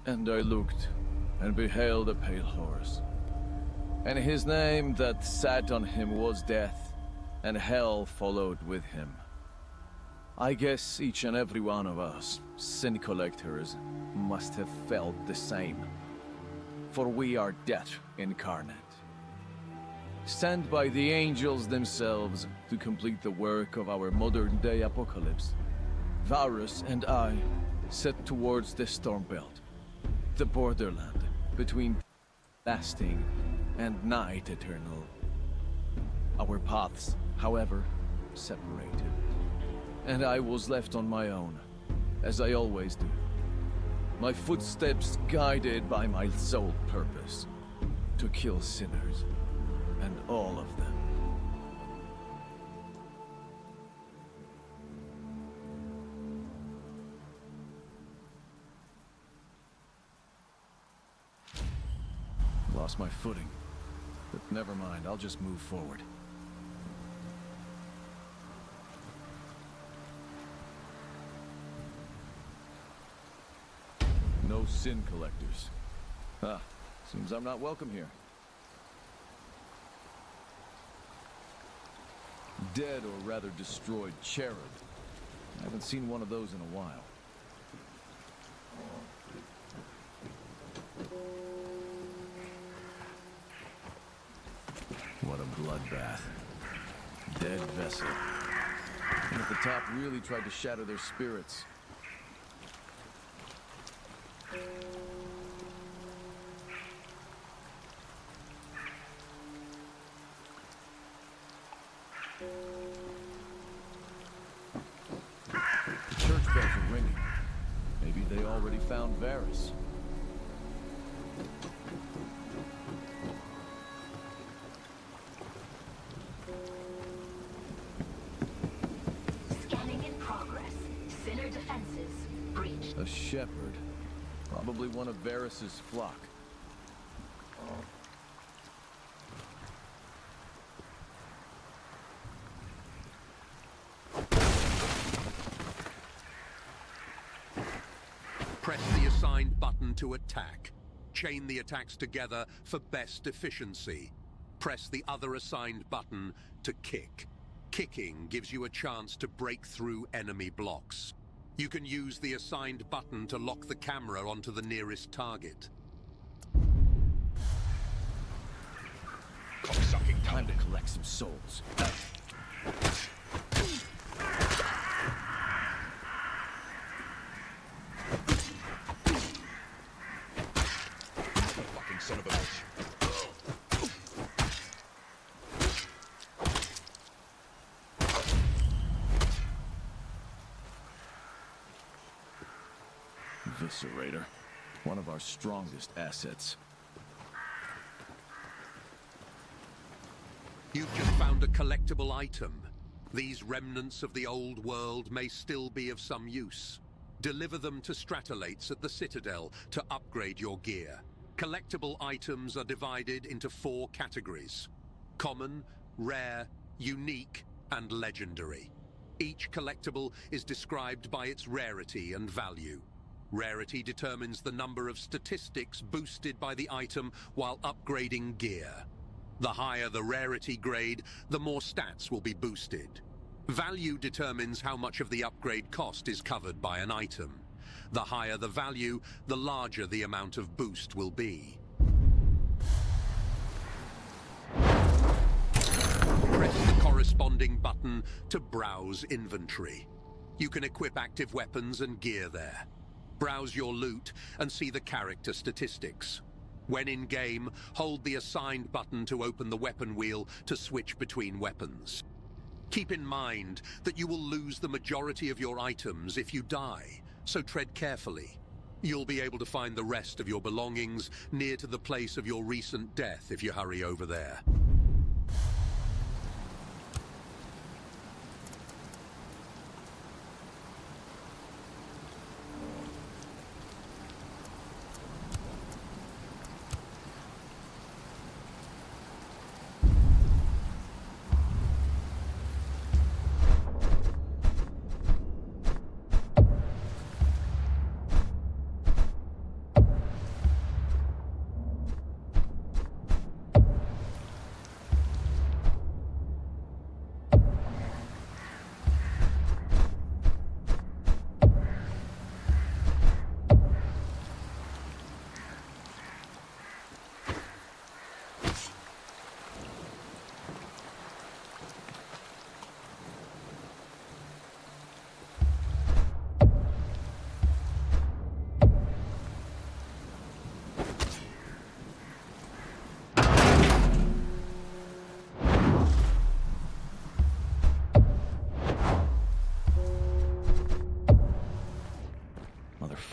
And I looked, and beheld a pale horse. And his name that sat on him was Death, and hell followed with him. I guess each and every one of us, sin collectors, must have felt the same. For we are death incarnate. Sent by the angels themselves to complete the work of our modern-day apocalypse, Varus and I set towards the Stormbelt, the borderland between lasting and night eternal. Our paths, however, separated, and I was left on my own, as I always do. My footsteps guided by my sole purpose, to kill sinners, and all of them. Lost my footing, but never mind, I'll just move forward. No sin collectors. Seems I'm not welcome here. Dead, or rather destroyed, cherub. I haven't seen one of those in a while. What a bloodbath. Dead vessel. And at the top really tried to shatter their spirits. The church bells are ringing. Maybe they already found Varus. Scanning in progress. Sinner defenses breached. A shepherd. Probably one of Varus's flock. Press the assigned button to attack. Chain the attacks together for best efficiency. Press the other assigned button to kick. Kicking gives you a chance to break through enemy blocks. You can use the assigned button to lock the camera onto the nearest target. Cocksucking time to collect some souls. Fucking son of a bitch. Eviscerator. One of our strongest assets. You've just found a collectible item. These remnants of the old world may still be of some use. Deliver them to Stratolates at the Citadel to upgrade your gear. Collectible items are divided into 4 categories: common, rare, unique, and legendary. Each collectible is described by its rarity and value. Rarity determines the number of statistics boosted by the item while upgrading gear. The higher the rarity grade, the more stats will be boosted. Value determines how much of the upgrade cost is covered by an item. The higher the value, the larger the amount of boost will be. Press the corresponding button to browse inventory. You can equip active weapons and gear there. Browse your loot and see the character statistics. When in-game, hold the assigned button to open the weapon wheel to switch between weapons. Keep in mind that you will lose the majority of your items if you die, so tread carefully. You'll be able to find the rest of your belongings near to the place of your recent death if you hurry over there.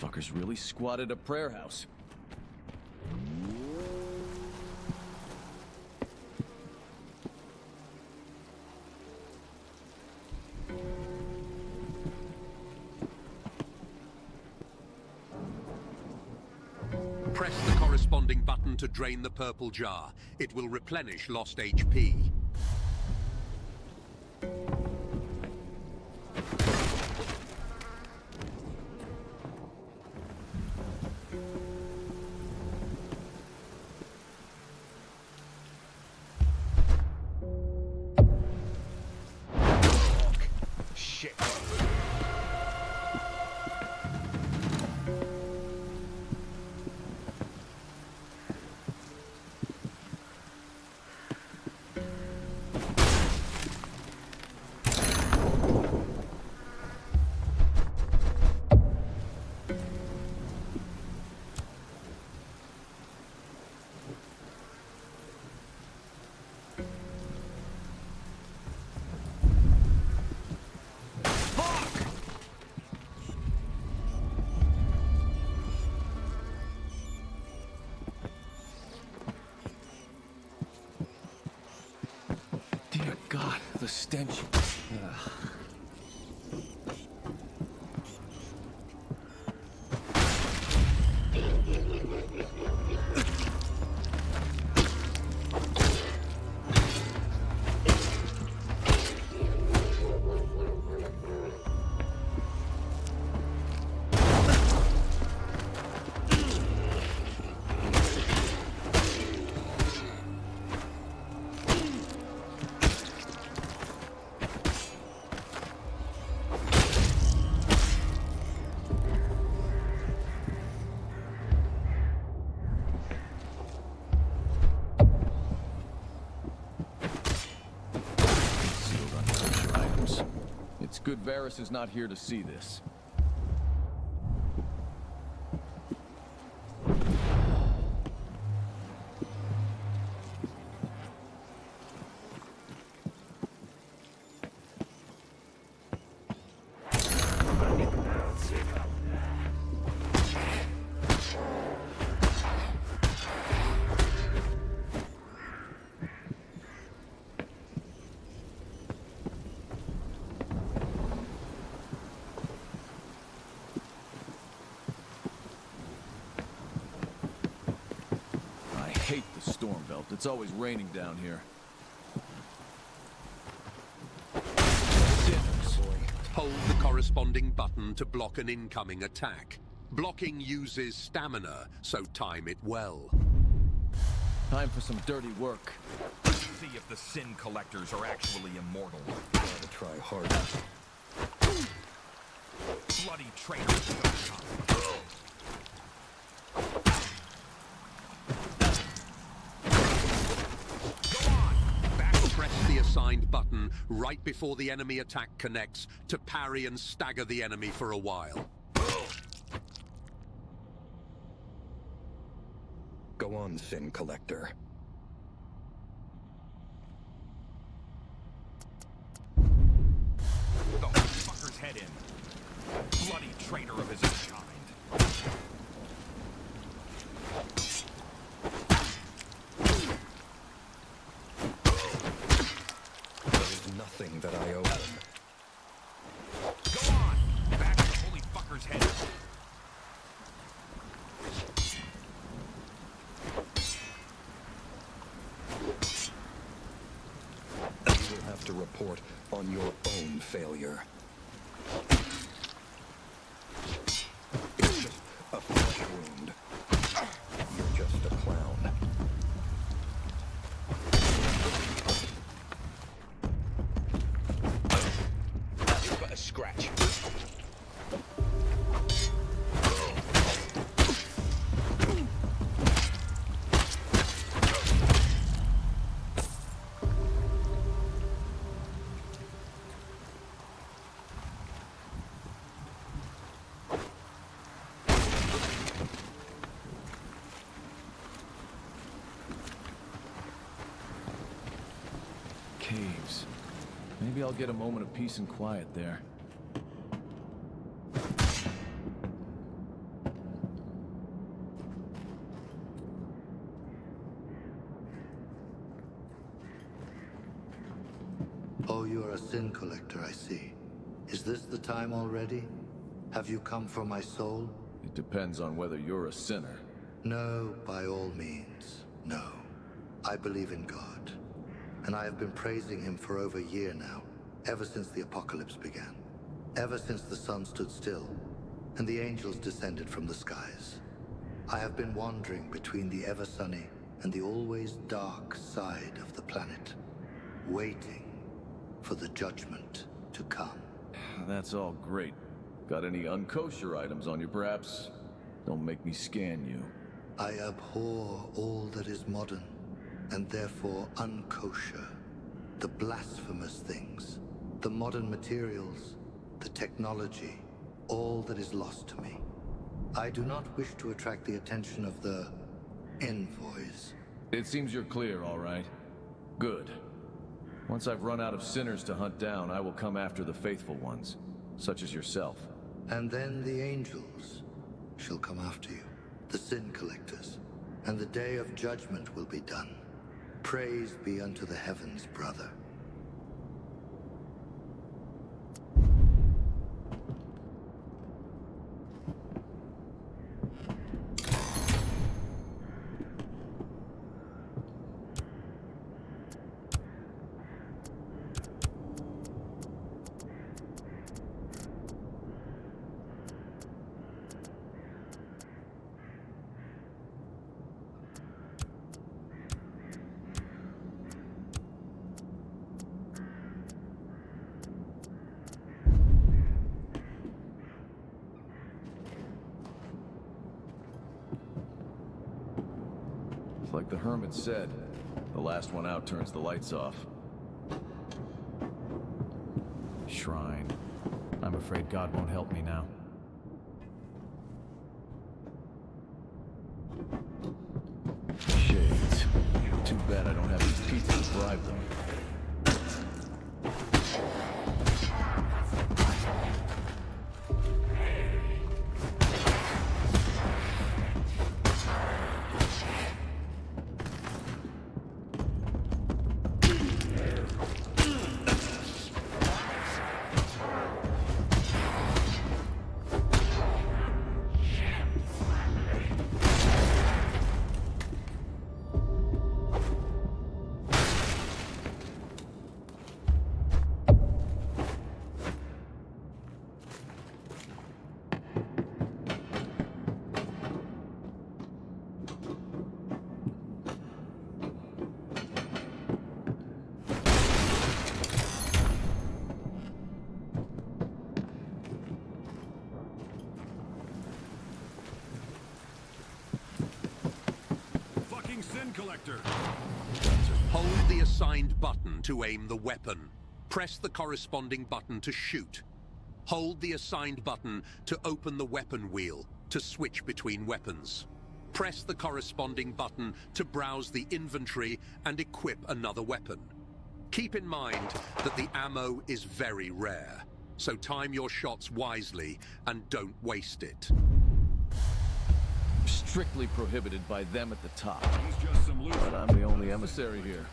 Fuckers really squatted a prayer house. Press the corresponding button to drain the purple jar. It will replenish lost HP. Shit. Dear God, the stench. Ugh. It's good Varys is not here to see this. I hate the storm belt. It's always raining down here. Sinners. Hold the corresponding button to block an incoming attack. Blocking uses stamina, so time it well. Time for some dirty work. See if the sin collectors are actually immortal. Gotta try harder. Bloody traitors. Press the assigned button right before the enemy attack connects to parry and stagger the enemy for a while. Go on, Sin Collector. The whole fucker's head in. Bloody traitor of his own kind. Nothing that I owe them. Go on! Back the holy fucker's head. You will have to report on your own failure. It's just a flesh wound. You're just a clown. Scratch. Caves. Maybe I'll get a moment of peace and quiet there. Collector, I see. Is this the time already? Have you come for my soul? It depends on whether you're a sinner. No, by all means, no. I believe in God, and I have been praising him for over a year now, ever since the apocalypse began. Ever since the sun stood still, and the angels descended from the skies. I have been wandering between the ever-sunny and the always dark side of the planet, waiting for the judgment to come. That's all great. Got any unkosher items on you, perhaps? Don't make me scan you. I abhor all that is modern, and therefore unkosher. The blasphemous things, the modern materials, the technology, all that is lost to me. I do not wish to attract the attention of the envoys. It seems you're clear, all right. Good. Once I've run out of sinners to hunt down, I will come after the faithful ones, such as yourself. And then the angels shall come after you, the sin collectors, and the day of judgment will be done. Praise be unto the heavens, brother. Like the hermit said, the last one out turns the lights off. Shrine. I'm afraid God won't help me now. Shades. Too bad I don't have these pizzas to bribe them. Sin Collector! Hold the assigned button to aim the weapon. Press the corresponding button to shoot. Hold the assigned button to open the weapon wheel to switch between weapons. Press the corresponding button to browse the inventory and equip another weapon. Keep in mind that the ammo is very rare, so time your shots wisely and don't waste it. Strictly prohibited by them at the top. He's just some loser. But I'm the only emissary here.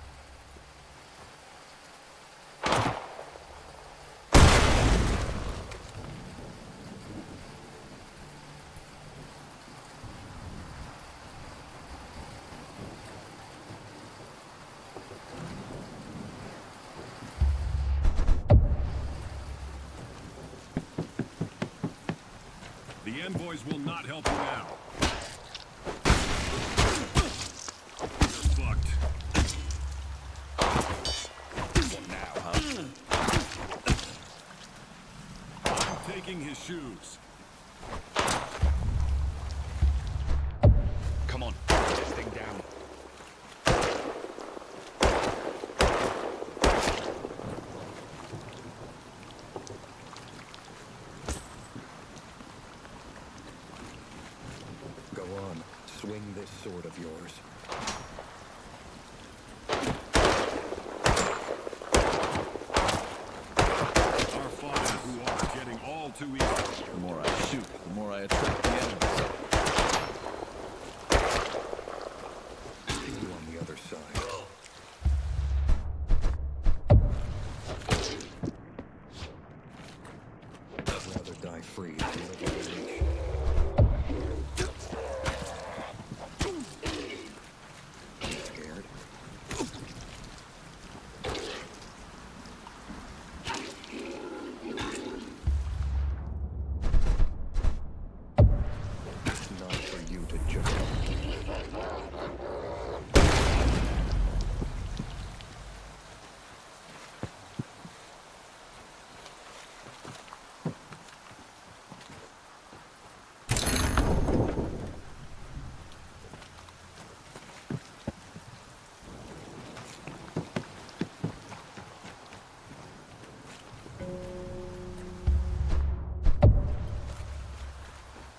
The envoys will not help you now. Taking his shoes. Come on, get this thing down. Go on, swing this sword of yours. Too easy. The more I shoot, the more I attract the enemies. See you on the other side. free to live on the leash. Scared? Not for you to judge.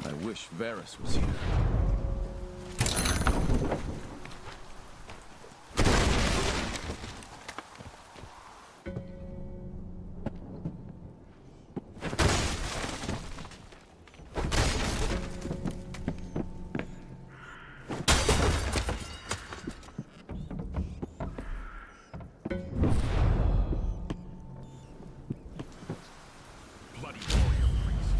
I wish Varus was here. Bloody warrior priest.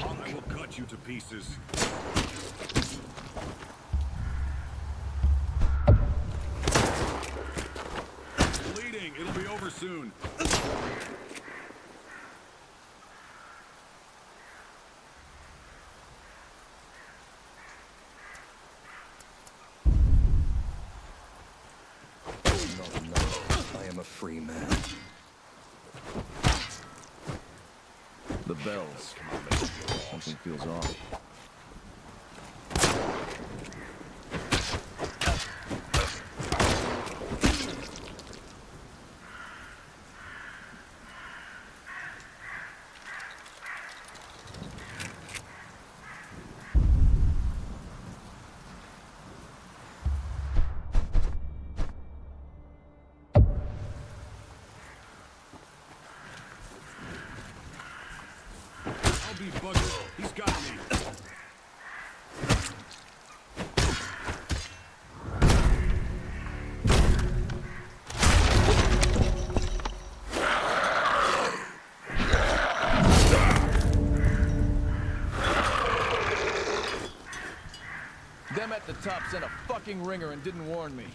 I will cut you to pieces. Bleeding. It'll be over soon. Not enough. I am a free man. The bells. Something feels off. I'll be buggered. He's got me. Them at the top sent a fucking ringer and didn't warn me.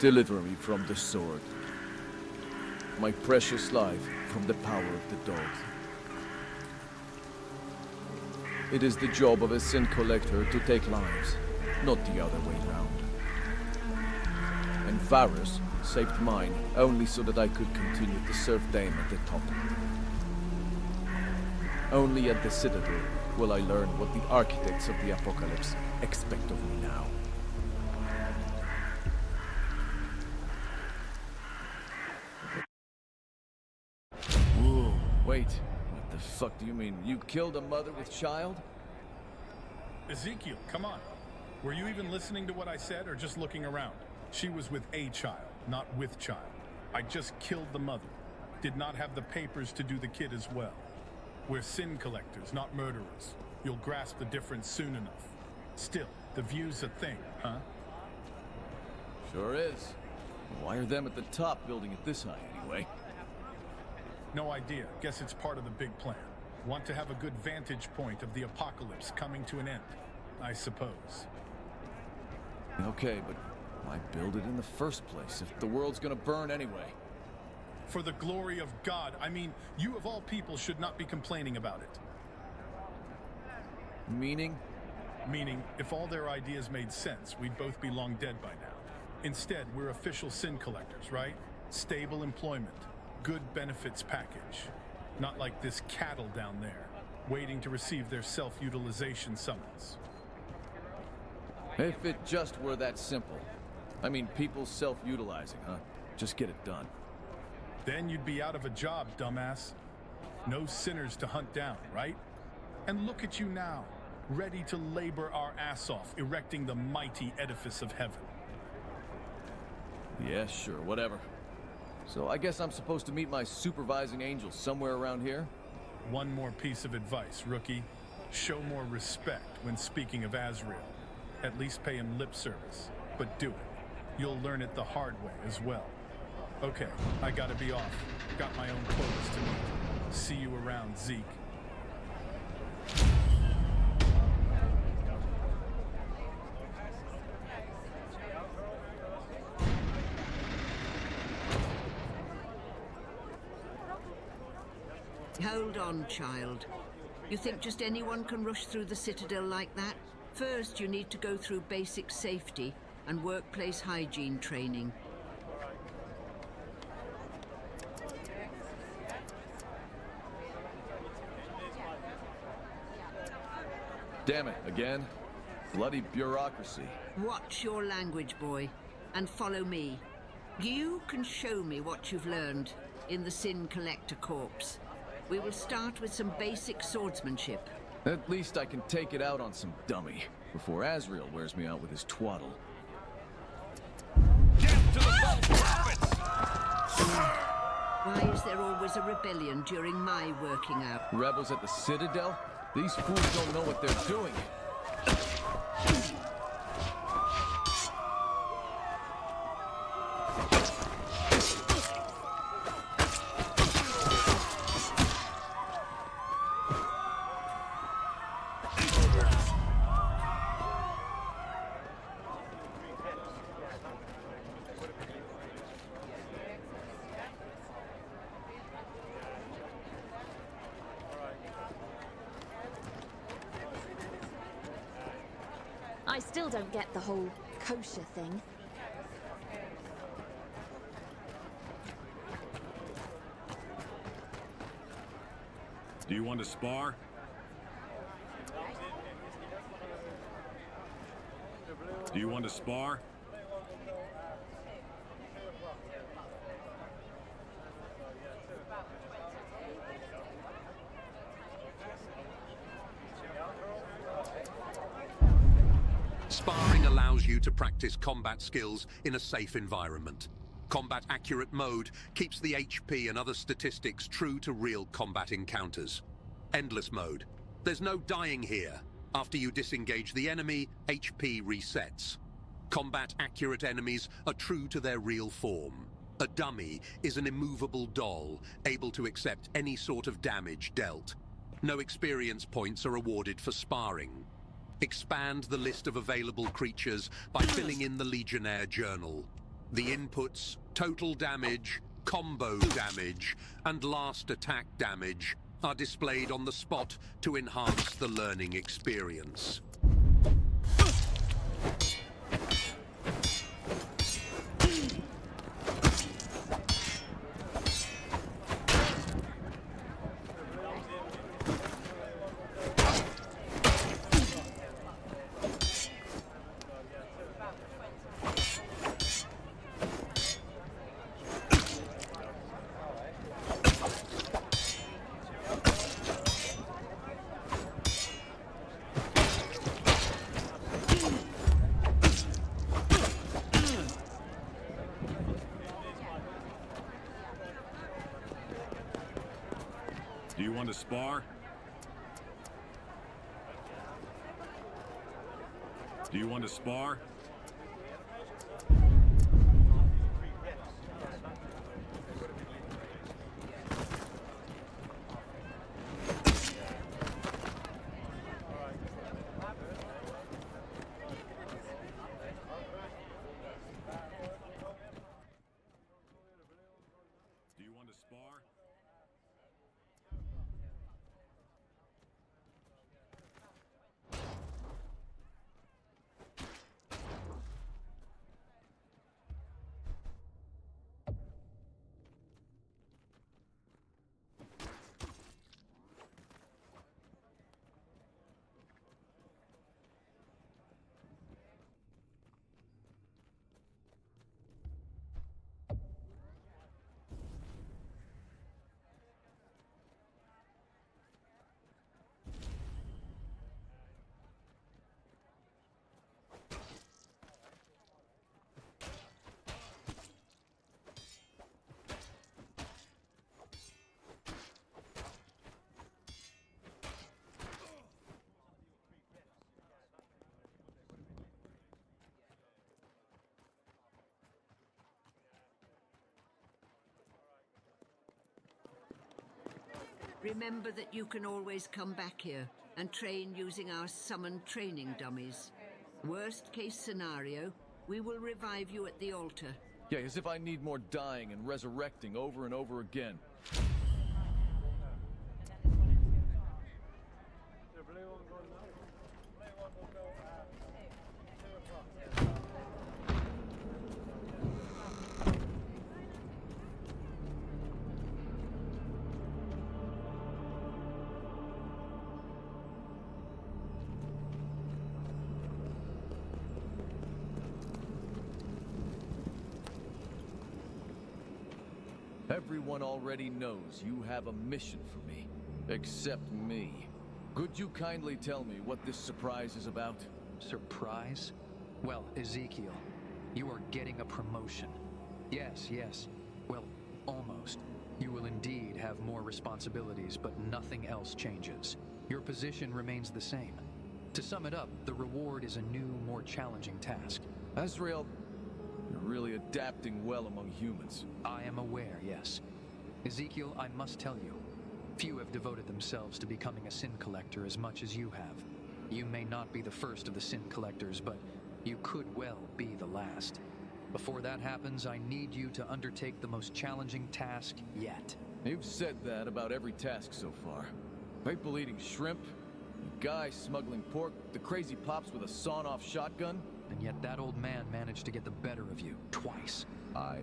Deliver me from the sword. My precious life from the power of the dogs. It is the job of a sin collector to take lives, not the other way round. And Varus saved mine only so that I could continue to serve Dame at the top. Only at the Citadel will I learn what the architects of the apocalypse expect of me now. Whoa, wait. What the fuck do you mean? You killed a mother with child? Ezekiel, come on. Were you even listening to what I said or just looking around? She was with a child, not with child. I just killed the mother. Did not have the papers to do the kid as well. We're sin collectors, not murderers. You'll grasp the difference soon enough. Still, the view's a thing, huh? Sure is. Why are them at the top building it this high anyway? No idea. Guess it's part of the big plan. Want to have a good vantage point of the apocalypse coming to an end, I suppose. Okay, but why build it in the first place if the world's gonna burn anyway? For the glory of God. I mean, you of all people should not be complaining about it. Meaning? Meaning, if all their ideas made sense, we'd both be long dead by now. Instead, we're official sin collectors, right? Stable employment, good benefits package. Not like this cattle down there, waiting to receive their self-utilization summons. If it just were that simple. I mean, people self-utilizing, huh? Just get it done. Then you'd be out of a job, dumbass. No sinners to hunt down, right? And look at you now, ready to labor our ass off, erecting the mighty edifice of heaven. Yeah, sure, whatever. So I guess I'm supposed to meet my supervising angel somewhere around here? One more piece of advice, rookie. Show more respect when speaking of Azrael. At least pay him lip service, but do it. You'll learn it the hard way as well. Okay, I gotta be off. Got my own quotas to meet. See you around, Zeke. Hold on, child. You think just anyone can rush through the Citadel like that? First, you need to go through basic safety and workplace hygiene training. Damn it, again? Bloody bureaucracy. Watch your language, boy, and follow me. You can show me what you've learned in the Sin Collector Corps. We will start with some basic swordsmanship. At least I can take it out on some dummy before Azrael wears me out with his twaddle. Death to the false prophets! Why is there always a rebellion during my working out? Rebels at the Citadel? These fools don't know what they're doing. I still don't get the whole kosher thing. Do you want to spar? Do you want to spar? Sparring allows you to practice combat skills in a safe environment. Combat accurate mode keeps the HP and other statistics true to real combat encounters. Endless mode. There's no dying here. After you disengage the enemy, HP resets. Combat accurate enemies are true to their real form. A dummy is an immovable doll, able to accept any sort of damage dealt. No experience points are awarded for sparring. Expand the list of available creatures by filling in the Legionnaire journal. The inputs, total damage, combo damage, and last attack damage are displayed on the spot to enhance the learning experience. Do you want to spar? Do you want to spar? Remember that you can always come back here and train using our summoned training dummies. Worst case scenario, we will revive you at the altar. Yeah, as if I need more dying and resurrecting over and over again. Everyone already knows you have a mission for me. Except me. Could you kindly tell me what this surprise is about? Surprise? Well, Ezekiel, you are getting a promotion. Yes. Well, almost. You will indeed have more responsibilities, but nothing else changes. Your position remains the same. To sum it up, the reward is a new, more challenging task. Azrael, you're really adapting well among humans. I am aware, yes. Ezekiel, I must tell you, few have devoted themselves to becoming a sin collector as much as you have. You may not be the first of the sin collectors, but you could well be the last. Before that happens, I need you to undertake the most challenging task yet. You've said that about every task so far. People-eating shrimp, the guy smuggling pork, the crazy pops with a sawn-off shotgun. And yet that old man managed to get the better of you, twice. I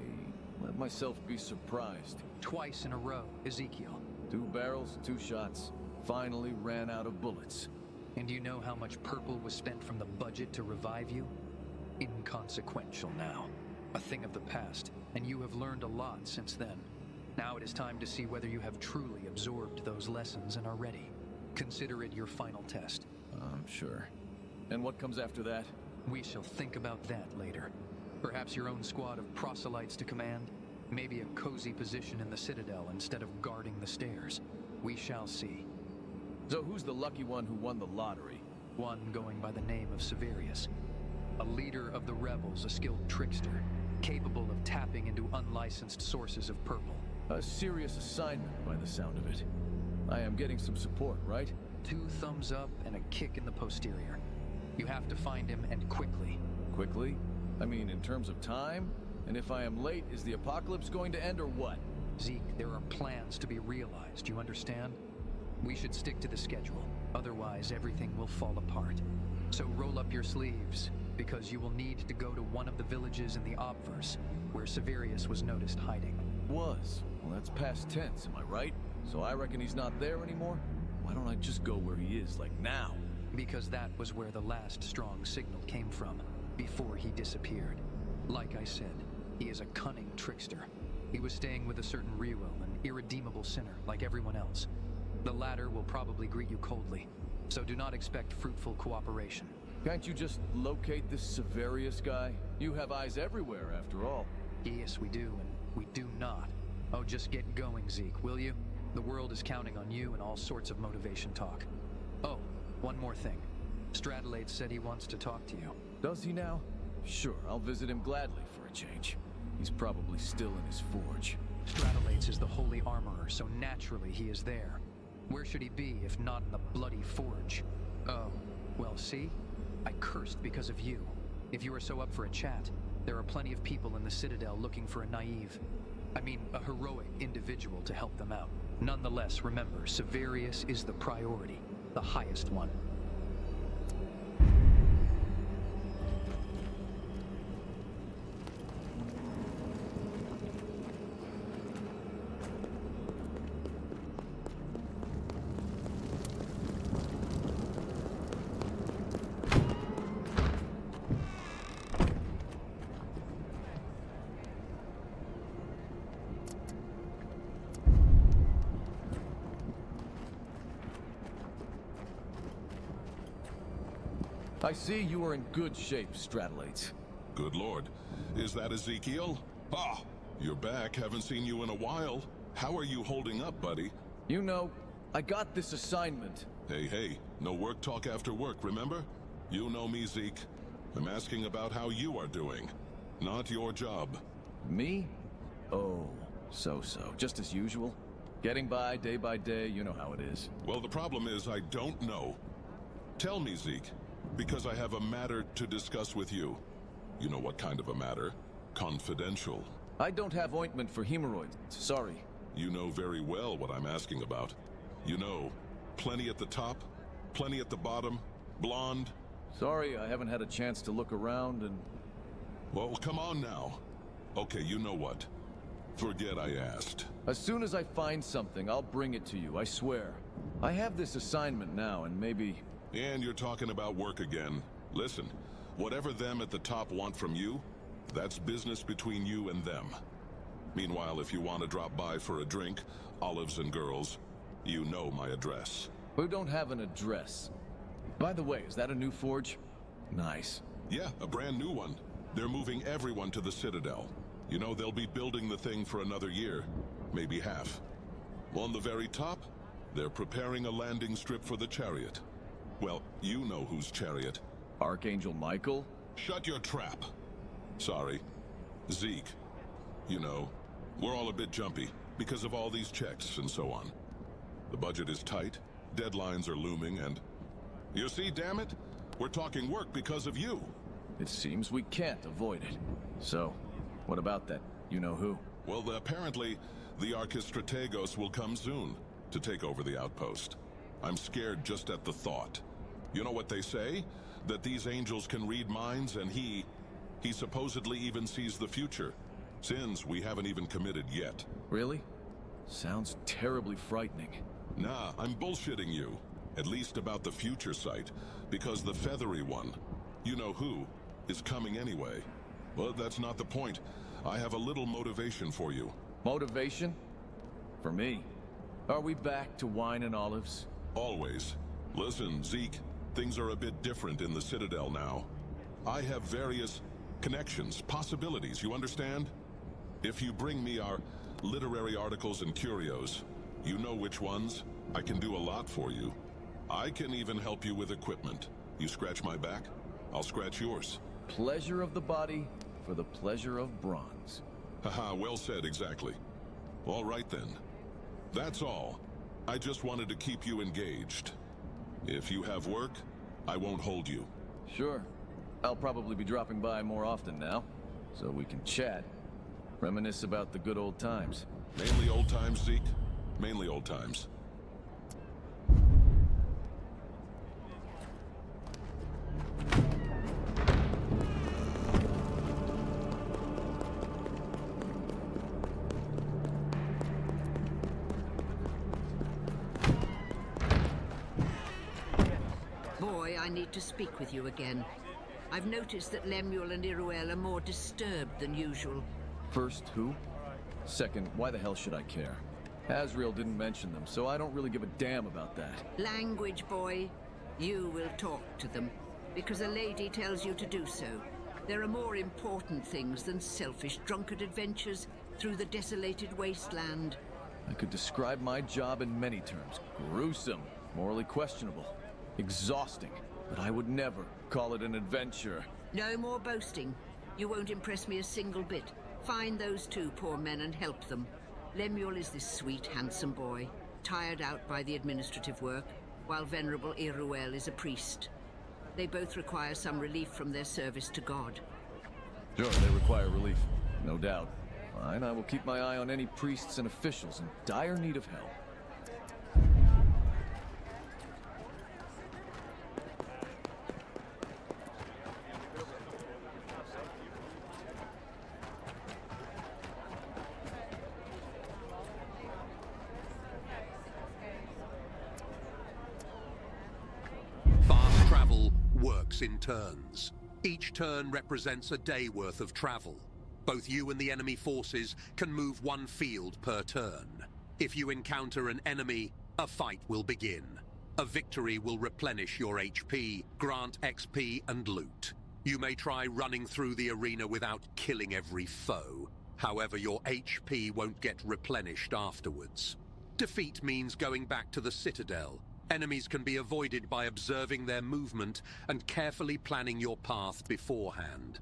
let myself be surprised. Twice in a row, Ezekiel. 2 barrels, 2 shots. Finally ran out of bullets. And you know how much purple was spent from the budget to revive you? Inconsequential now. A thing of the past, and you have learned a lot since then. Now it is time to see whether you have truly absorbed those lessons and are ready. Consider it your final test. I'm sure. And what comes after that? We shall think about that later. Perhaps your own squad of proselytes to command? Maybe a cozy position in the Citadel instead of guarding the stairs. We shall see. So who's the lucky one who won the lottery? One going by the name of Severius. A leader of the rebels, a skilled trickster, capable of tapping into unlicensed sources of purple. A serious assignment by the sound of it. I am getting some support, right? 2 thumbs up and a kick in the posterior. You have to find him, and quickly. Quickly? I mean, in terms of time? And if I am late, is the apocalypse going to end or what? Zeke, there are plans to be realized, you understand? We should stick to the schedule. Otherwise, everything will fall apart. So roll up your sleeves, because you will need to go to one of the villages in the Obverse, where Severius was noticed hiding. Was? Well, that's past tense, am I right? So I reckon he's not there anymore? Why don't I just go where he is, like now? Because that was where the last strong signal came from, before he disappeared. Like I said, he is a cunning trickster. He was staying with a certain Rewell, an irredeemable sinner, like everyone else. The latter will probably greet you coldly, so do not expect fruitful cooperation. Can't you just locate this Severius guy? You have eyes everywhere, after all. Yes, we do, and we do not. Oh, just get going, Zeke, will you? The world is counting on you and all sorts of motivation talk. Oh, one more thing. Stratolate said he wants to talk to you. Does he now? Sure, I'll visit him gladly for a change. He's probably still in his forge. Stratolates is the holy armorer, so naturally he is there. Where should he be if not in the bloody forge? Oh, well, see? I cursed because of you. If you are so up for a chat, there are plenty of people in the Citadel looking for a a heroic individual to help them out. Nonetheless, remember, Severius is the priority, the highest one. I see you are in good shape, Stratolates. Good lord. Is that Ezekiel? Ah, you're back. Haven't seen you in a while. How are you holding up, buddy? You know, I got this assignment. Hey, no work talk after work, remember? You know me, Zeke. I'm asking about how you are doing. Not your job. Me? Oh, so-so. Just as usual? Getting by day, you know how it is. Well, the problem is I don't know. Tell me, Zeke, because I have a matter to discuss with you. You know what kind of a matter? Confidential. I don't have ointment for hemorrhoids, sorry. You know very well what I'm asking about. You know, plenty at the top, plenty at the bottom, blonde. Sorry, I haven't had a chance to look around and... Well, come on now. Okay, you know what? Forget I asked. As soon as I find something, I'll bring it to you, I swear. I have this assignment now, and maybe... And you're talking about work again. Listen, whatever them at the top want from you, that's business between you and them. Meanwhile, if you want to drop by for a drink, olives and girls, you know my address. We don't have an address. By the way, is that a new forge? Nice. Yeah, a brand new one. They're moving everyone to the Citadel. You know, they'll be building the thing for another year, maybe half. On the very top, they're preparing a landing strip for the chariot. Well, you know whose chariot. Archangel Michael? Shut your trap. Sorry. Zeke. You know, we're all a bit jumpy because of all these checks and so on. The budget is tight, deadlines are looming, and... You see, damn it? We're talking work because of you. It seems we can't avoid it. So, what about that you-know-who? Well, apparently, the Archistrategos will come soon to take over the outpost. I'm scared just at the thought. You know what they say? That these angels can read minds, and he supposedly even sees the future. Sins we haven't even committed yet. Really? Sounds terribly frightening. Nah, I'm bullshitting you. At least about the future sight, because the feathery one, you know who, is coming anyway. Well, that's not the point. I have a little motivation for you. Motivation? For me? Are we back to wine and olives? Always. Listen, Zeke, things are a bit different in the Citadel now. I have various connections, possibilities, you understand? If you bring me our literary articles and curios, you know which ones, I can do a lot for you. I can even help you with equipment. You scratch my back, I'll scratch yours. Pleasure of the body for the pleasure of bronze. Haha, well said, exactly. All right then. That's all. I just wanted to keep you engaged. If you have work, I won't hold you. Sure. I'll probably be dropping by more often now, so we can chat. Reminisce about the good old times. Mainly old times, Zeke. Mainly old times. Boy, I need to speak with you again. I've noticed that Lemuel and Iruel are more disturbed than usual. First, who? Second, why the hell should I care? Azrael didn't mention them, so I don't really give a damn about that. Language, boy. You will talk to them, because a lady tells you to do so. There are more important things than selfish, drunkard adventures through the desolated wasteland. I could describe my job in many terms. Gruesome, morally questionable, exhausting, but I would never call it an adventure. No more boasting. You won't impress me a single bit. Find those two poor men and help them. Lemuel is this sweet, handsome boy, tired out by the administrative work, while Venerable Iruel is a priest. They both require some relief from their service to God. Sure, they require relief, no doubt. Fine, I will keep my eye on any priests and officials in dire need of help. Fast travel works in turns. Each turn represents a day worth of travel. Both you and the enemy forces can move one field per turn. If you encounter an enemy, a fight will begin. A victory will replenish your HP, grant XP and loot. You may try running through the arena without killing every foe. However, your HP won't get replenished afterwards. Defeat means going back to the Citadel. Enemies can be avoided by observing their movement and carefully planning your path beforehand.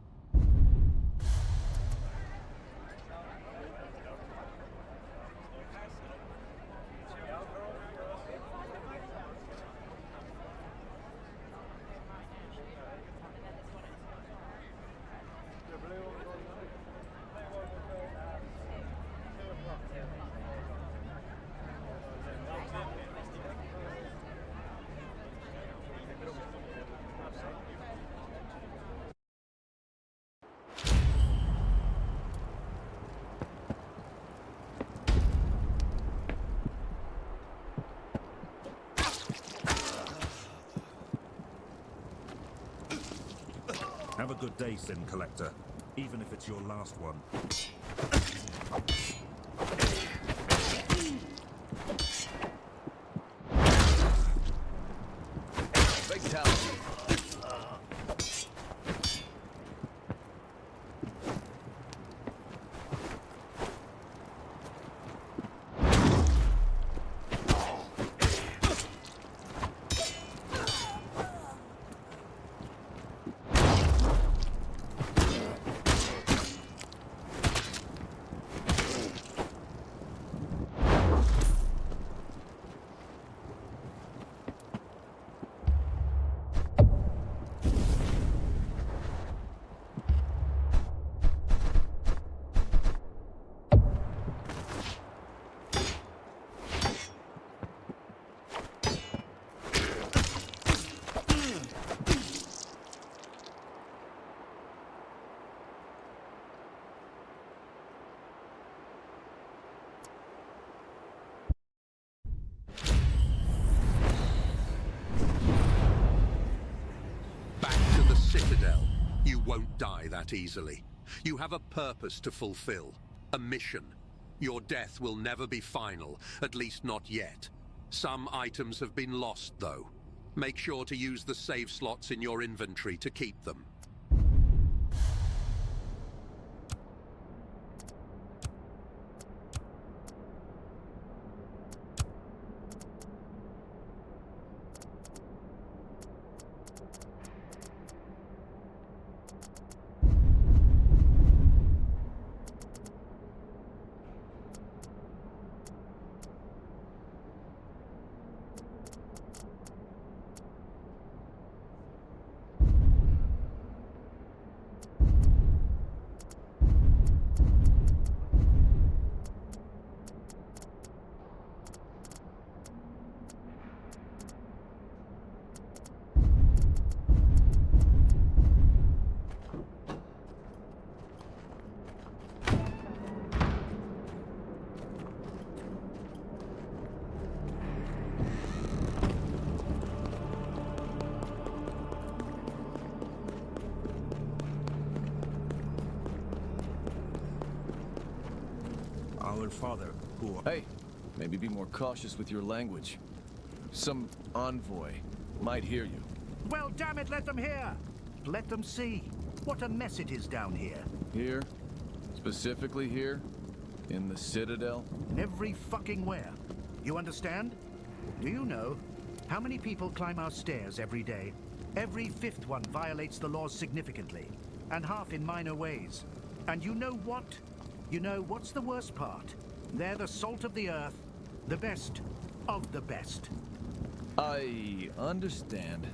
Have a good day, Sin Collector. Even if it's your last one. Fatality. Citadel, you won't die that easily. You have a purpose to fulfill, a mission. Your death will never be final, at least not yet. Some items have been lost, though. Make sure to use the save slots in your inventory to keep them. Our Father, who... Hey, maybe be more cautious with your language. Some envoy might hear you. Well, damn it, let them hear! Let them see what a mess it is down here. Here? Specifically here? In the Citadel? In every fucking where. You understand? Do you know how many people climb our stairs every day? Every fifth one violates the laws significantly, and half in minor ways. And you know what? You know what's the worst part? They're the salt of the earth, the best of the best. I understand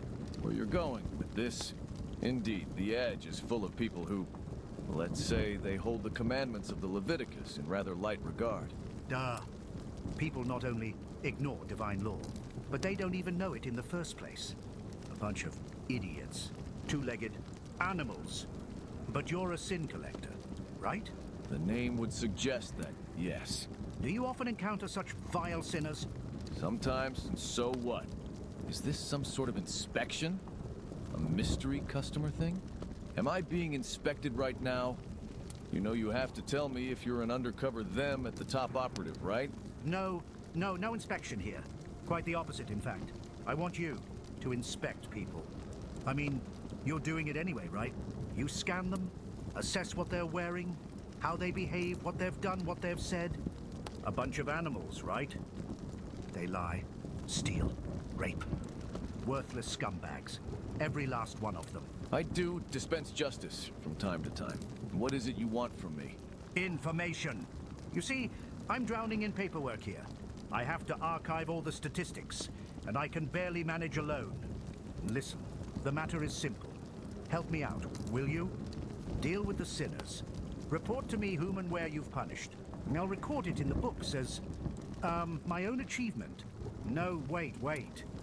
where you're going with this. Indeed, the Edge is full of people who, let's say, they hold the commandments of the Leviticus in rather light regard. Duh. People not only ignore divine law, but they don't even know it in the first place. A bunch of idiots. Two-legged animals. But you're a sin collector, right? The name would suggest that, yes. Do you often encounter such vile sinners? Sometimes, and so what? Is this some sort of inspection? A mystery customer thing? Am I being inspected right now? You know you have to tell me if you're an undercover them at the top operative, right? No inspection here. Quite the opposite, in fact. I want you to inspect people. I mean, you're doing it anyway, right? You scan them, assess what they're wearing, how they behave, what they've done, what they've said. A bunch of animals, right? They lie, steal, rape. Worthless scumbags. Every last one of them. I do dispense justice from time to time. What is it you want from me? Information. You see, I'm drowning in paperwork here. I have to archive all the statistics, and I can barely manage alone. Listen, the matter is simple. Help me out, will you? Deal with the sinners. Report to me whom and where you've punished. I'll record it in the books as, my own achievement. No, wait.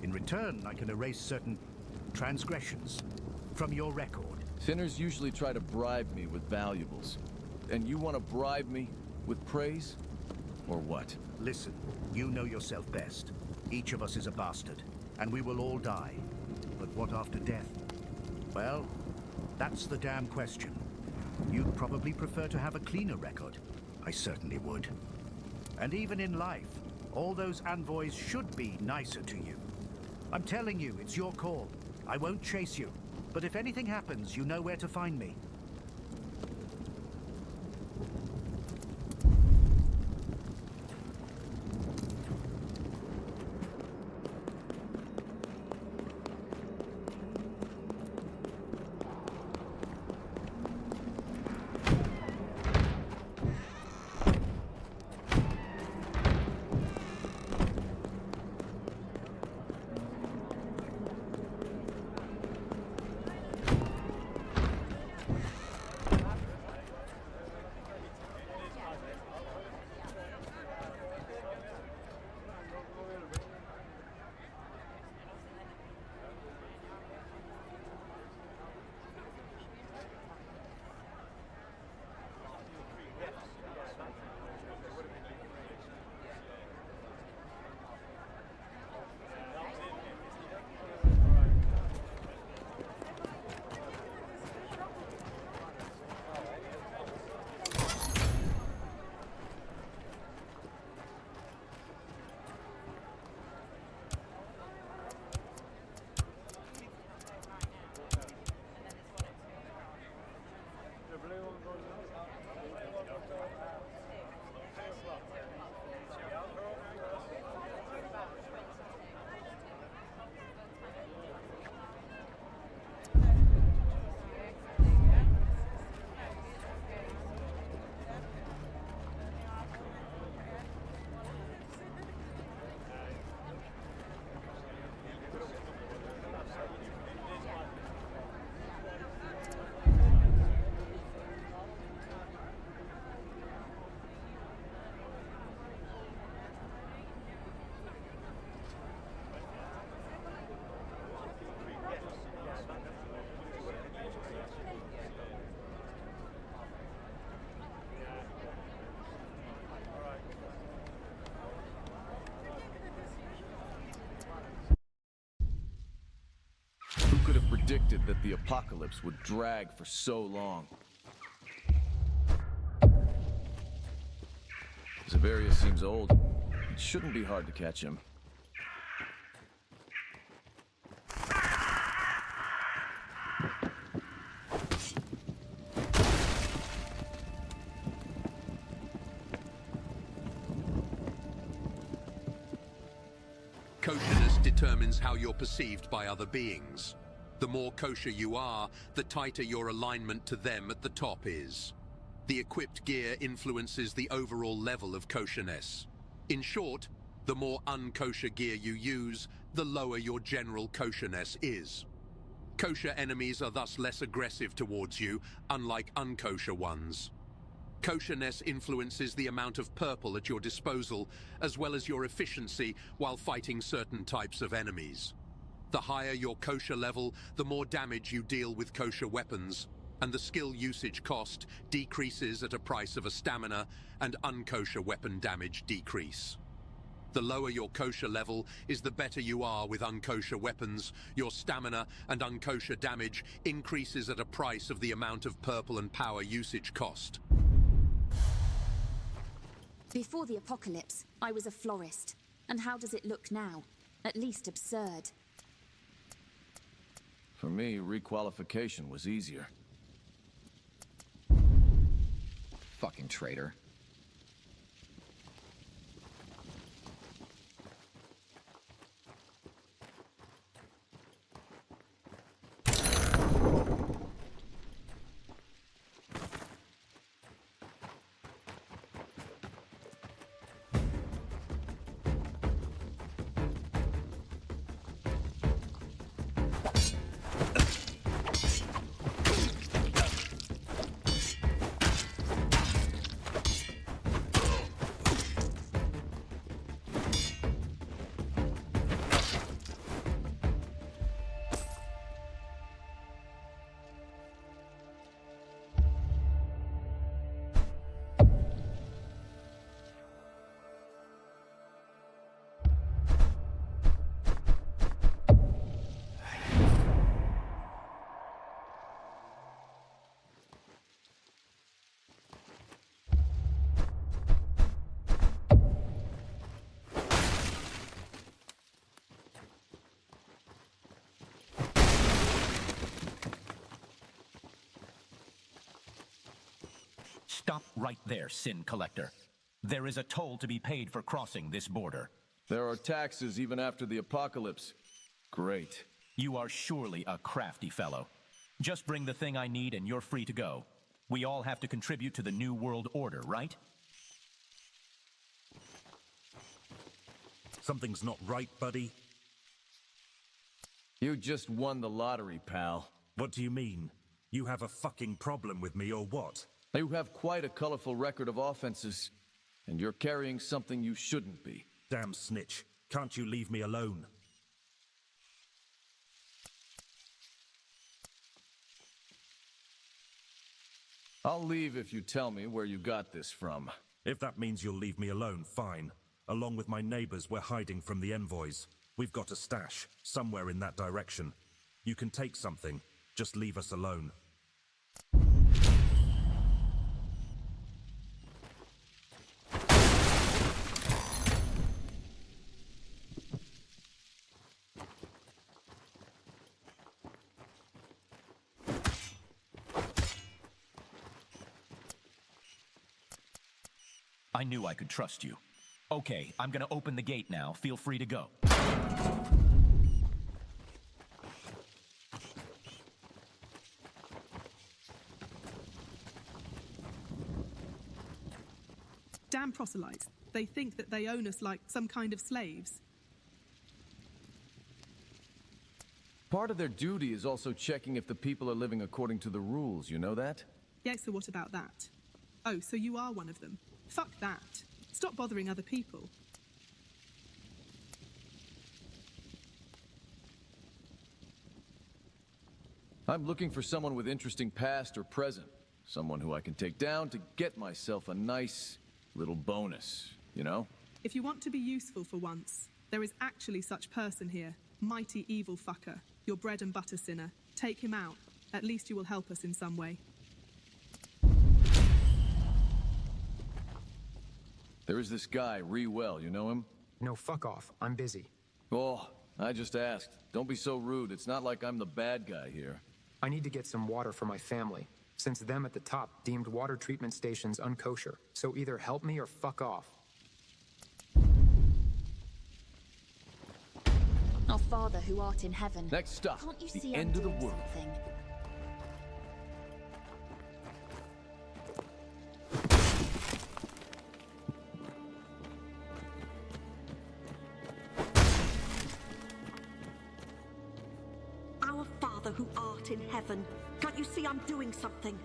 In return, I can erase certain transgressions from your record. Sinners usually try to bribe me with valuables. And you want to bribe me with praise? Or what? Listen, you know yourself best. Each of us is a bastard, and we will all die. But what after death? Well, That's the damn question. You'd probably prefer to have a cleaner record. I certainly would. And even in life, all those envoys should be nicer to you. I'm telling you, it's your call. I won't chase you. But if anything happens, you know where to find me. Who could have predicted that the apocalypse would drag for so long? Zavarius seems old. It shouldn't be hard to catch him. Kosherness determines how you're perceived by other beings. The more kosher you are, the tighter your alignment to them at the top is. The equipped gear influences the overall level of kosherness. In short, the more unkosher gear you use, the lower your general kosherness is. Kosher enemies are thus less aggressive towards you, unlike unkosher ones. Kosherness influences the amount of purple at your disposal, as well as your efficiency while fighting certain types of enemies. The higher your kosher level, the more damage you deal with kosher weapons, and the skill usage cost decreases at a price of a stamina, and unkosher weapon damage decrease. The lower your kosher level is, the better you are with unkosher weapons. Your stamina and unkosher damage increases at a price of the amount of purple and power usage cost. Before the apocalypse, I was a florist. And how does it look now? At least absurd. For me, requalification was easier. Fucking traitor. Stop right there, Sin Collector. There is a toll to be paid for crossing this border. There are taxes even after the apocalypse. Great. You are surely a crafty fellow. Just bring the thing I need and you're free to go. We all have to contribute to the New World Order, right? Something's not right, buddy. You just won the lottery, pal. What do you mean? You have a fucking problem with me or what? You have quite a colorful record of offenses, and you're carrying something you shouldn't be. Damn snitch. Can't you leave me alone? I'll leave if you tell me where you got this from. If that means you'll leave me alone, fine. Along with my neighbors, we're hiding from the envoys. We've got a stash, somewhere in that direction. You can take something, just leave us alone. I knew I could trust you. Okay, I'm gonna open the gate now. Feel free to go. Damn proselytes. They think that they own us like some kind of slaves. Part of their duty is also checking if the people are living according to the rules, you know that? Yeah, so what about that? Oh, so you are one of them. Fuck that. Stop bothering other people. I'm looking for someone with interesting past or present. Someone who I can take down to get myself a nice little bonus, you know? If you want to be useful for once, there is actually such person here. Mighty evil fucker. Your bread and butter sinner. Take him out. At least you will help us in some way. There is this guy, Rewell, you know him? No, fuck off. I'm busy. Oh, I just asked. Don't be so rude. It's not like I'm the bad guy here. I need to get some water for my family, since them at the top deemed water treatment stations unkosher. So either help me or fuck off. Our Father who art in heaven. Next stop, Can't you the see end I'm of the doing world. something? Our Father who art in heaven. Can't you see I'm doing something?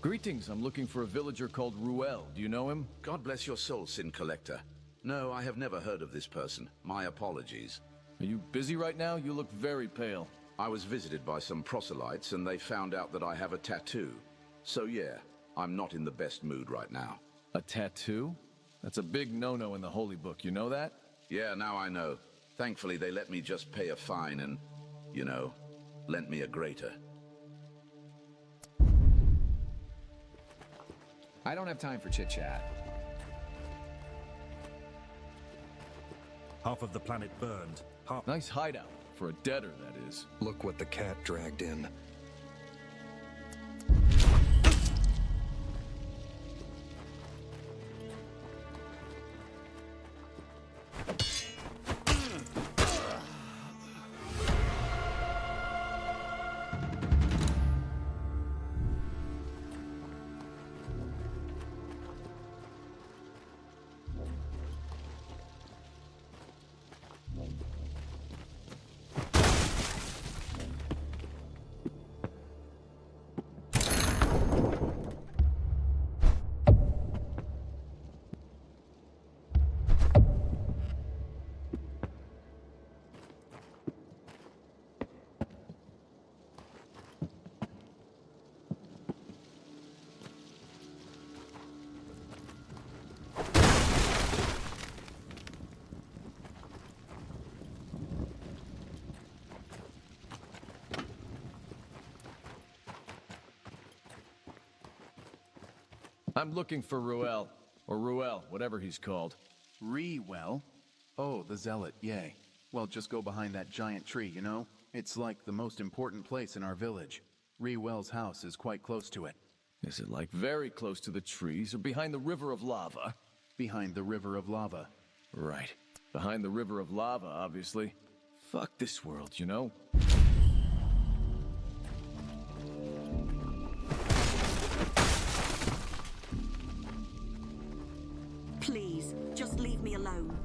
Greetings, I'm looking for a villager called Rewell. Do you know him? God bless your soul, Sin Collector. No, I have never heard of this person. My apologies. Are you busy right now? You look very pale. I was visited by some proselytes and they found out that I have a tattoo. So yeah, I'm not in the best mood right now. A tattoo? That's a big no-no in the Holy Book, you know that? Yeah, now I know. Thankfully they let me just pay a fine and, you know, lent me a grater. I don't have time for chit-chat. Half of the planet burned. Nice hideout. For a debtor, that is. Look what the cat dragged in. I'm looking for Ruel. Or Ruel, whatever he's called. Rewell? Oh, the zealot, yay. Well, just go behind that giant tree, you know? It's like the most important place in our village. Rewell's house is quite close to it. Is it like very close to the trees or behind the river of lava? Behind the river of lava. Right. Behind the river of lava, obviously. Fuck this world, you know? Please, just leave me alone.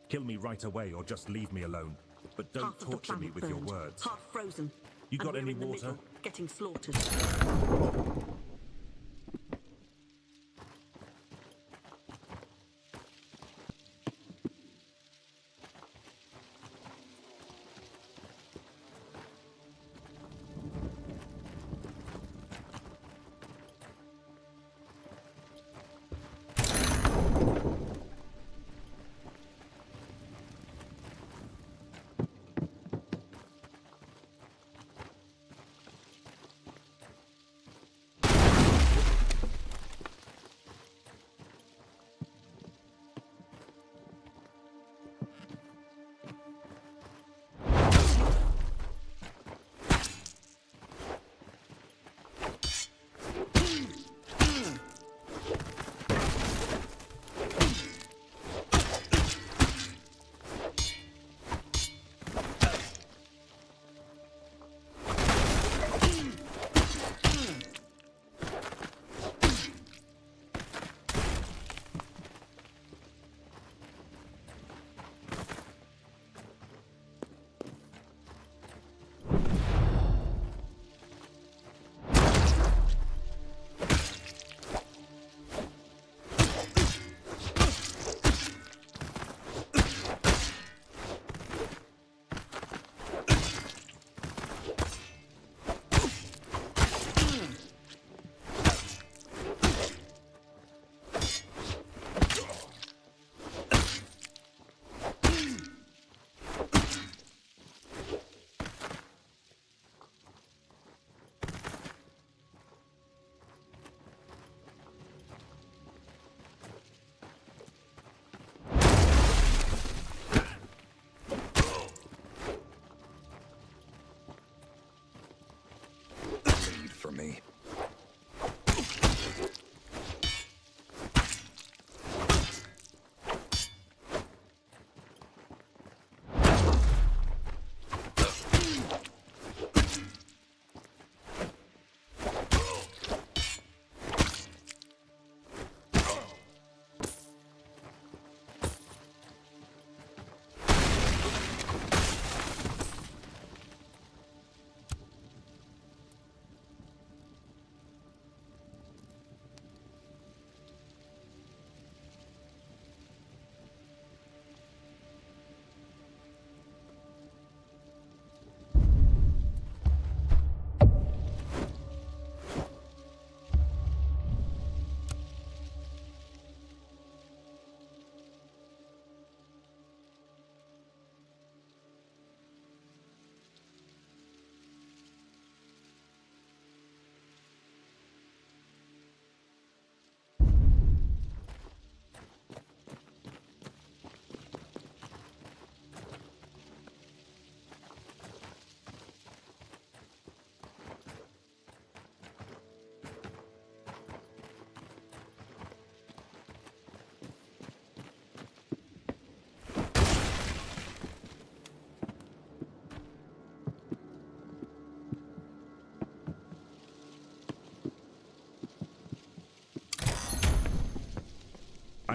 Kill me right away or just leave me alone. But don't Half of the torture me planet with your burned, words. half frozen. You got and any we're in the water? middle, getting slaughtered.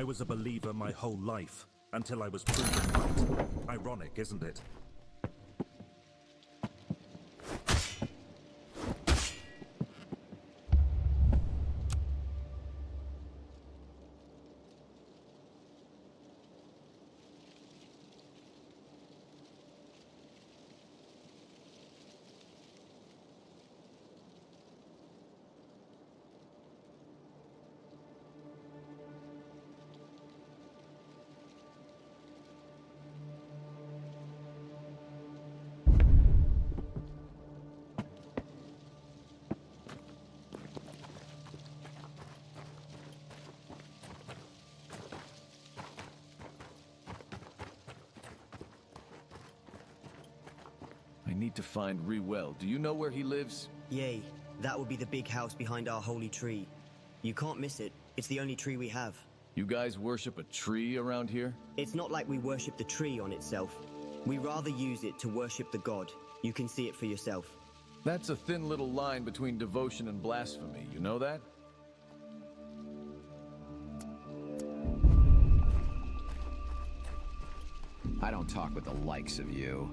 I was a believer my whole life, until I was proven right. Ironic, isn't it? I need to find Rewell. Do you know where he lives? Yay. That would be the big house behind our holy tree. You can't miss it. It's the only tree we have. You guys worship a tree around here? It's not like we worship the tree on itself. We rather use it to worship the god. You can see it for yourself. That's a thin little line between devotion and blasphemy. You know that? I don't talk with the likes of you.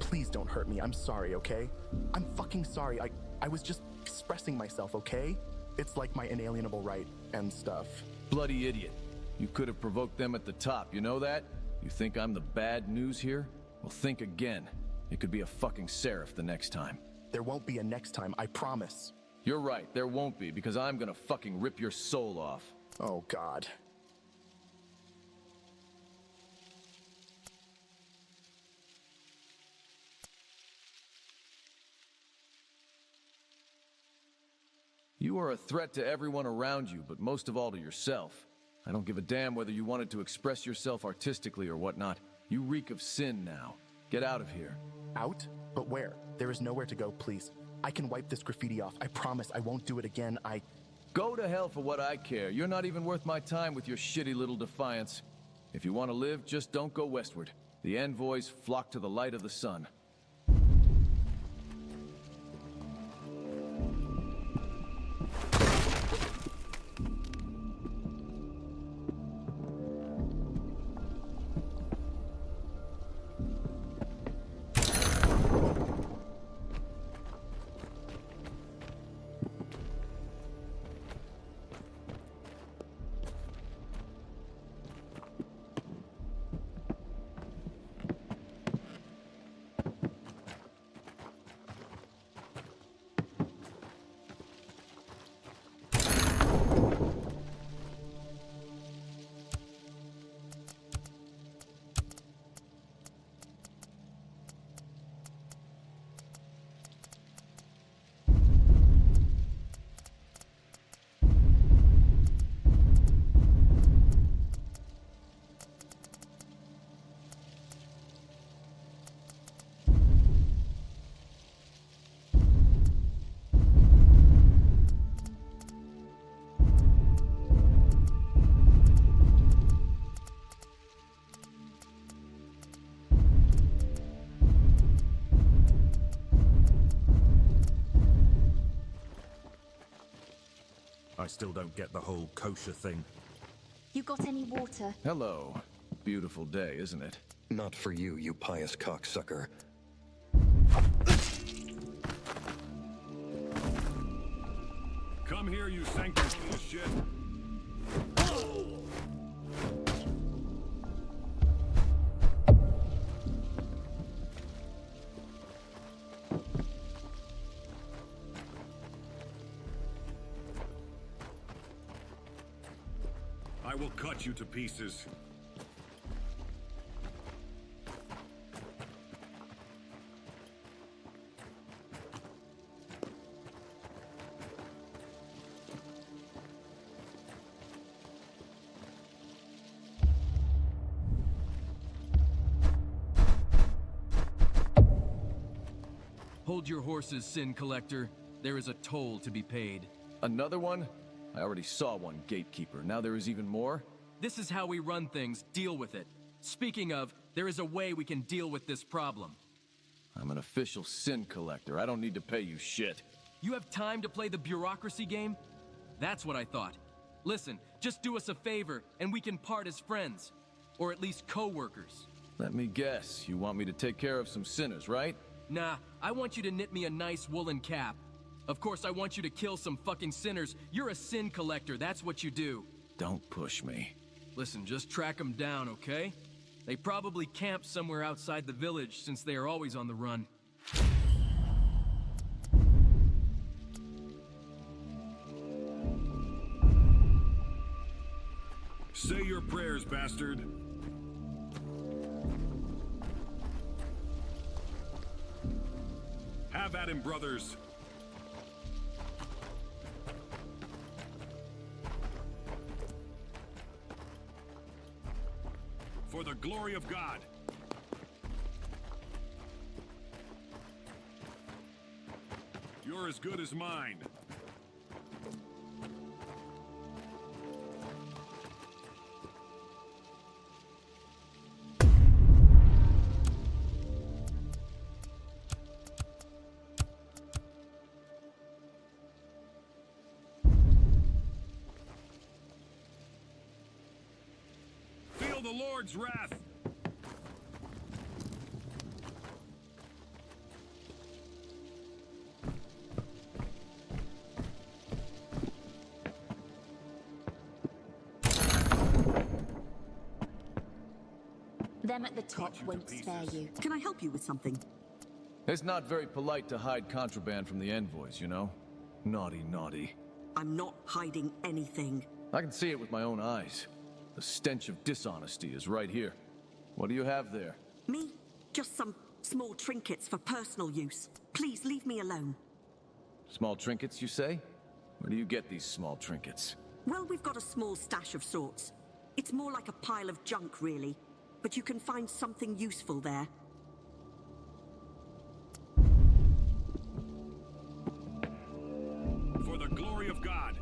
Please don't hurt me. I'm sorry, okay? I'm fucking sorry. I was just expressing myself, okay? It's like my inalienable right and stuff. Bloody idiot. You could have provoked them at the top, you know that? You think I'm the bad news here? Well, think again. It could be a fucking seraph the next time. There won't be a next time, I promise. You're right, there won't be, because I'm gonna fucking rip your soul off. Oh, God. You are a threat to everyone around you, but most of all to yourself. I don't give a damn whether you wanted to express yourself artistically or whatnot. You reek of sin now. Get out of here. Out? But where? There is nowhere to go, please. I can wipe this graffiti off. I promise I won't do it again. Go to hell for what I care. You're not even worth my time with your shitty little defiance. If you want to live, just don't go westward. The envoys flock to the light of the sun. I still don't get the whole kosher thing. You got any water? Hello. Beautiful day, isn't it? Not for you, you pious cocksucker. Come here, you sancticide shit. I will cut you to pieces. Hold your horses, Sin Collector. There is a toll to be paid. Another one? I already saw one gatekeeper. Now there is even more? This is how we run things. Deal with it. Speaking of, there is a way we can deal with this problem. I'm an official sin collector. I don't need to pay you shit. You have time to play the bureaucracy game? That's what I thought. Listen, just do us a favor, and we can part as friends. Or at least co-workers. Let me guess, you want me to take care of some sinners, right? Nah, I want you to knit me a nice woolen cap. Of course, I want you to kill some fucking sinners. You're a sin collector, that's what you do. Don't push me. Listen, just track them down, okay? They probably camp somewhere outside the village, since they are always on the run. Say your prayers, bastard. Have at him, brothers. For the glory of God. You're as good as mine. Feel the Lord's wrath. Them at the top won't spare you. Can I help you with something? It's not very polite to hide contraband from the envoys, you know? Naughty, naughty. I'm not hiding anything. I can see it with my own eyes. The stench of dishonesty is right here. What do you have there? Me? Just some small trinkets for personal use. Please leave me alone. Small trinkets, you say? Where do you get these small trinkets? Well, we've got a small stash of sorts. It's more like a pile of junk, really. But you can find something useful there. For the glory of God.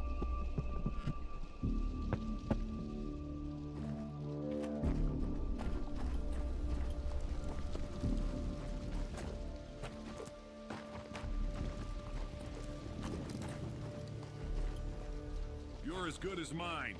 You're as good as mine.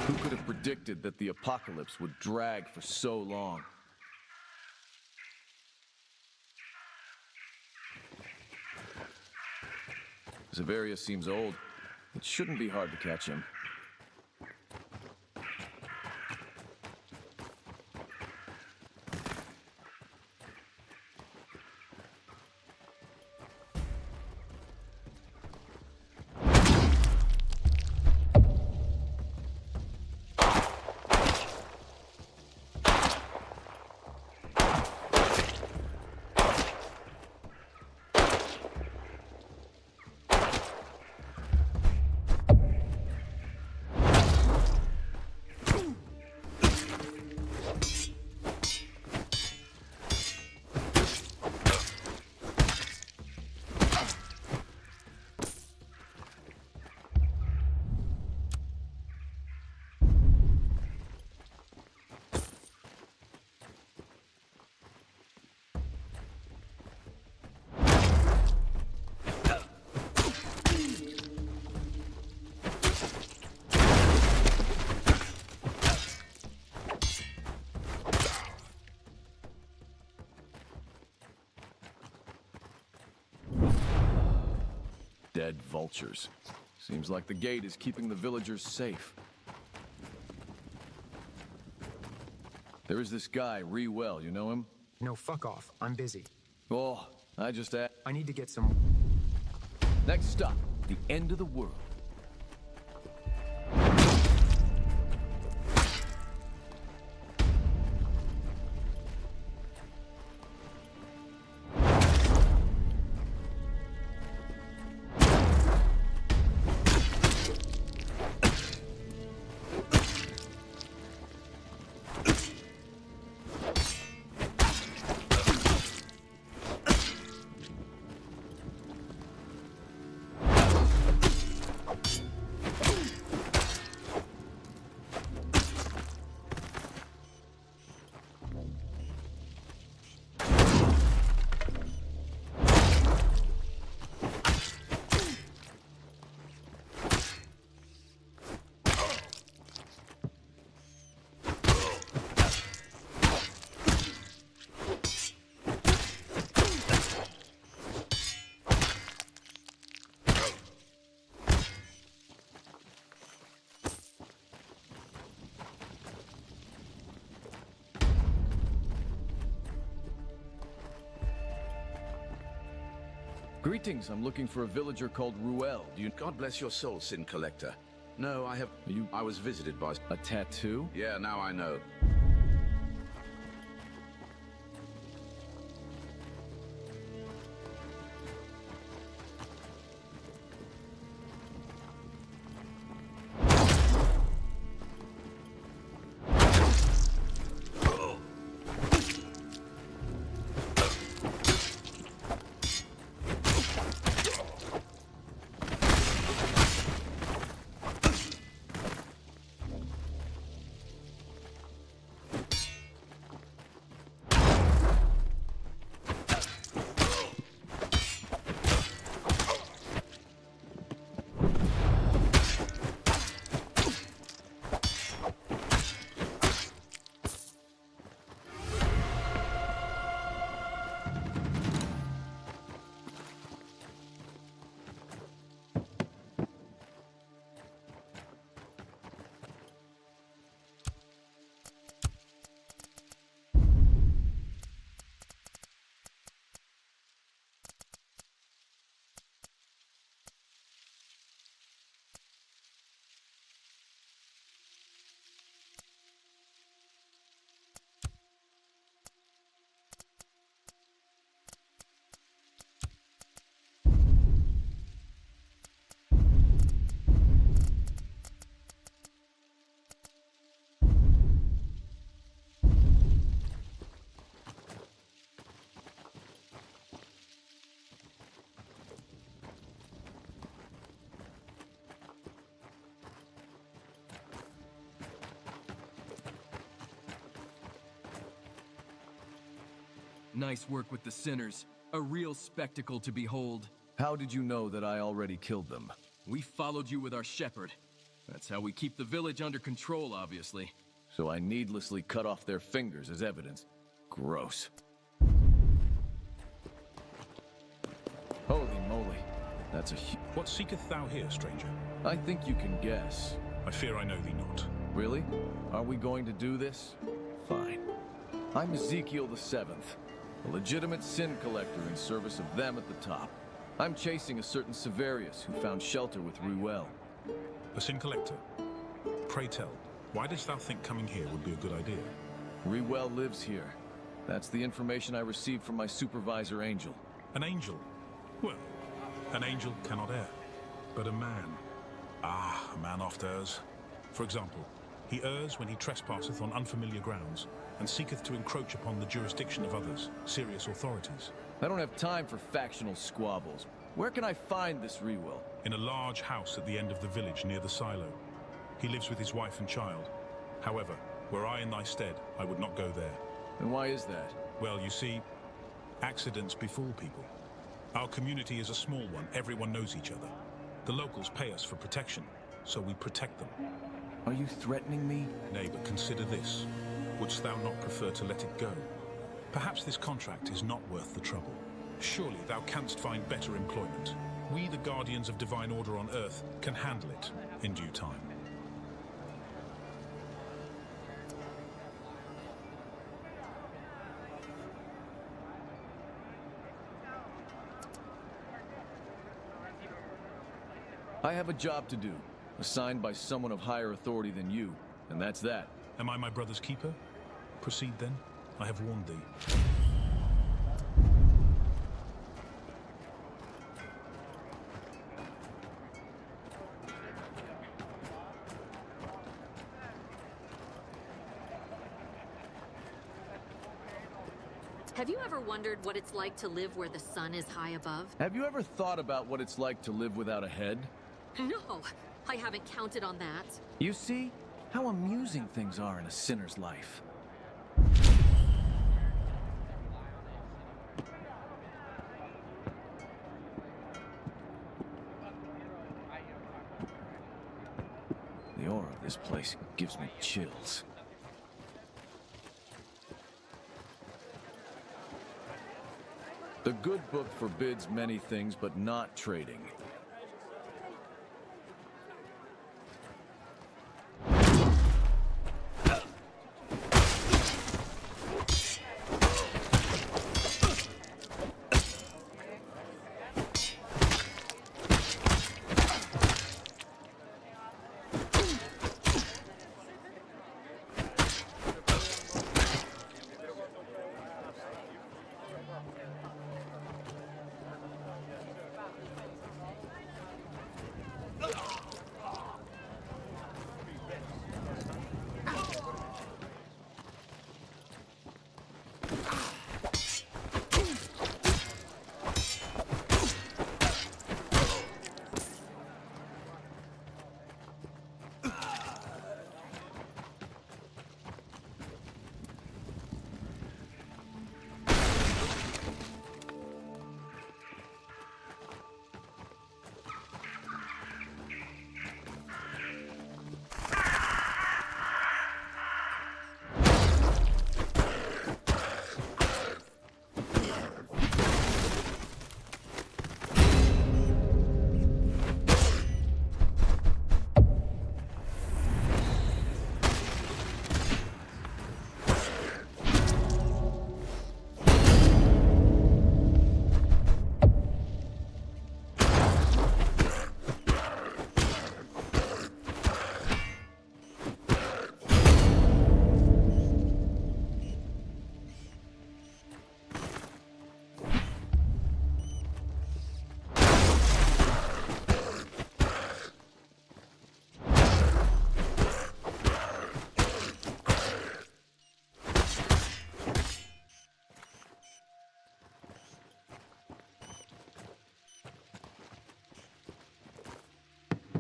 Who could have predicted that the apocalypse would drag for so long? Zavarius seems old. It shouldn't be hard to catch him. Dead vultures. Seems like the gate is keeping the villagers safe. There is this guy, Rewell, you know him? No, fuck off. I'm busy. Oh, I just asked. I need to get some... Next stop, the end of the world. Greetings, I'm looking for a villager called Rewell. Do you... God bless your soul, Sin Collector. No, I have... I was visited by... A tattoo? Yeah, now I know. Nice work with the sinners. A real spectacle to behold. How did you know that I already killed them? We followed you with our shepherd. That's how we keep the village under control, obviously. So I needlessly cut off their fingers as evidence. Gross. Holy moly. That's a What seeketh thou here, stranger? I think you can guess. I fear I know thee not. Really? Are we going to do this? Fine. I'm Ezekiel the Seventh, a legitimate sin collector in service of them at the top. I'm chasing a certain Severius who found shelter with Ruel. A sin collector? Pray tell, why dost thou think coming here would be a good idea? Ruel lives here. That's the information I received from my supervisor, Angel. An angel? Well, an angel cannot err. But a man... Ah, a man oft errs. For example, he errs when he trespasseth on unfamiliar grounds, and seeketh to encroach upon the jurisdiction of others, serious authorities. I don't have time for factional squabbles. Where can I find this Ruel? In a large house at the end of the village near the silo. He lives with his wife and child. However, were I in thy stead, I would not go there. And why is that? Well, you see, accidents befall people. Our community is a small one, everyone knows each other. The locals pay us for protection, so we protect them. Are you threatening me? Nay, but consider this. Wouldst thou not prefer to let it go? Perhaps this contract is not worth the trouble. Surely thou canst find better employment. We, the guardians of divine order on earth, can handle it in due time. I have a job to do, assigned by someone of higher authority than you, and that's that. Am I my brother's keeper? Proceed then. I have warned thee. Have you ever wondered what it's like to live where the sun is high above? Have you ever thought about what it's like to live without a head? No, I haven't counted on that. You see how amusing things are in a sinner's life. The aura of this place gives me chills. The good book forbids many things, but not trading.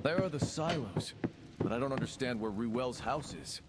There are the silos, but I don't understand where Ruel's house is.